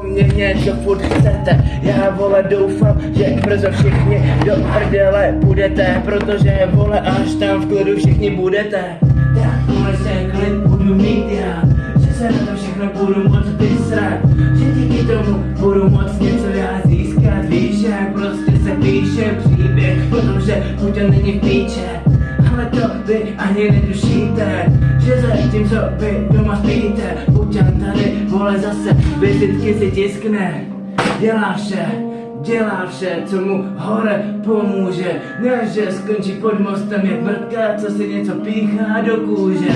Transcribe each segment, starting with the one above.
Mě něco furt chcete, já vole doufám, že brzo všichni do prdele budete, protože vole až tam v klidu všichni budete. Tak konečně klid budu mít já, že se na to všechno budu moc vysrat, že díky tomu budu moc něco já získat, víš jak prostě se píše příběh, protože Puťan není v píče. Ale to vy ani netušíte, že zatím co vy doma spíte, Puťan tady vole zase vizitky si tiskne. Dělá vše, co mu hore pomůže, ne že skončí pod mostem jak mrtka, co si něco píchá do kůže.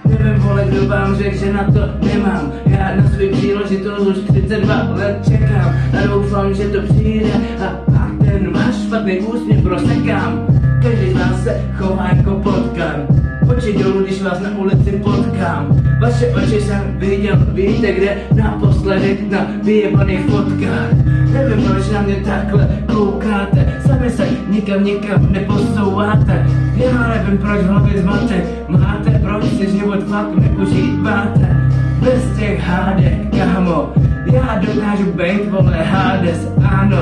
Nevím vole, kdo vám řekl, že na to nemám, já na svůj příležitost už 32 let čekám a doufám, že to přijde a pak ten váš špatný úsměv prosekám. Každý z vás se chová jako potkan, oči dolů, když vás na ulici potkám. Vaše oči jsem viděl, víte kde, naposledy na vyjebaných fotkách. Nevím, proč na mě takhle koukáte, sami se nikam neposouváte. Já nevím, proč v hlavě zmatek máte, proč si život fakt neužíváte. Bez těch hádek, kámo, já dokážu bejt, vole, Hades, ano.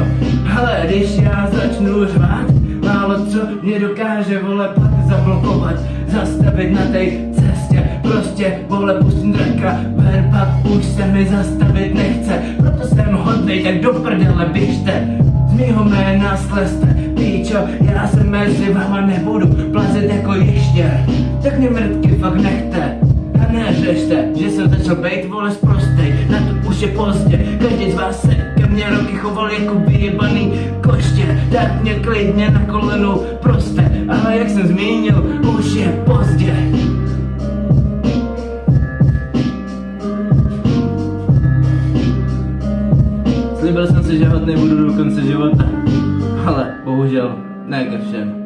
Ale když já začnu řvát, málo co mě dokáže, vole, pak zablokovat, zastavit na té cestě, prostě, vole, pustím draka, ven pak už se mi zastavit nechce, proto jsem hodnej, tak do prdele běžte, z mýho jména slezte, píčo, já se mezi váma nebudu plazit jako ještěr, tak mě mrtky fakt nechte. A neřešte, že jsem začal bejt, vole, sprostej, na to už je pozdě, každý z vás se ke mně roky choval jako vyjebaný koště, tak mě klidně na kolenu proste, ale jak jsem zmínil, už je pozdě. Slíbil jsem si, že hodnej budu do konce života, ale bohužel ne ke všem.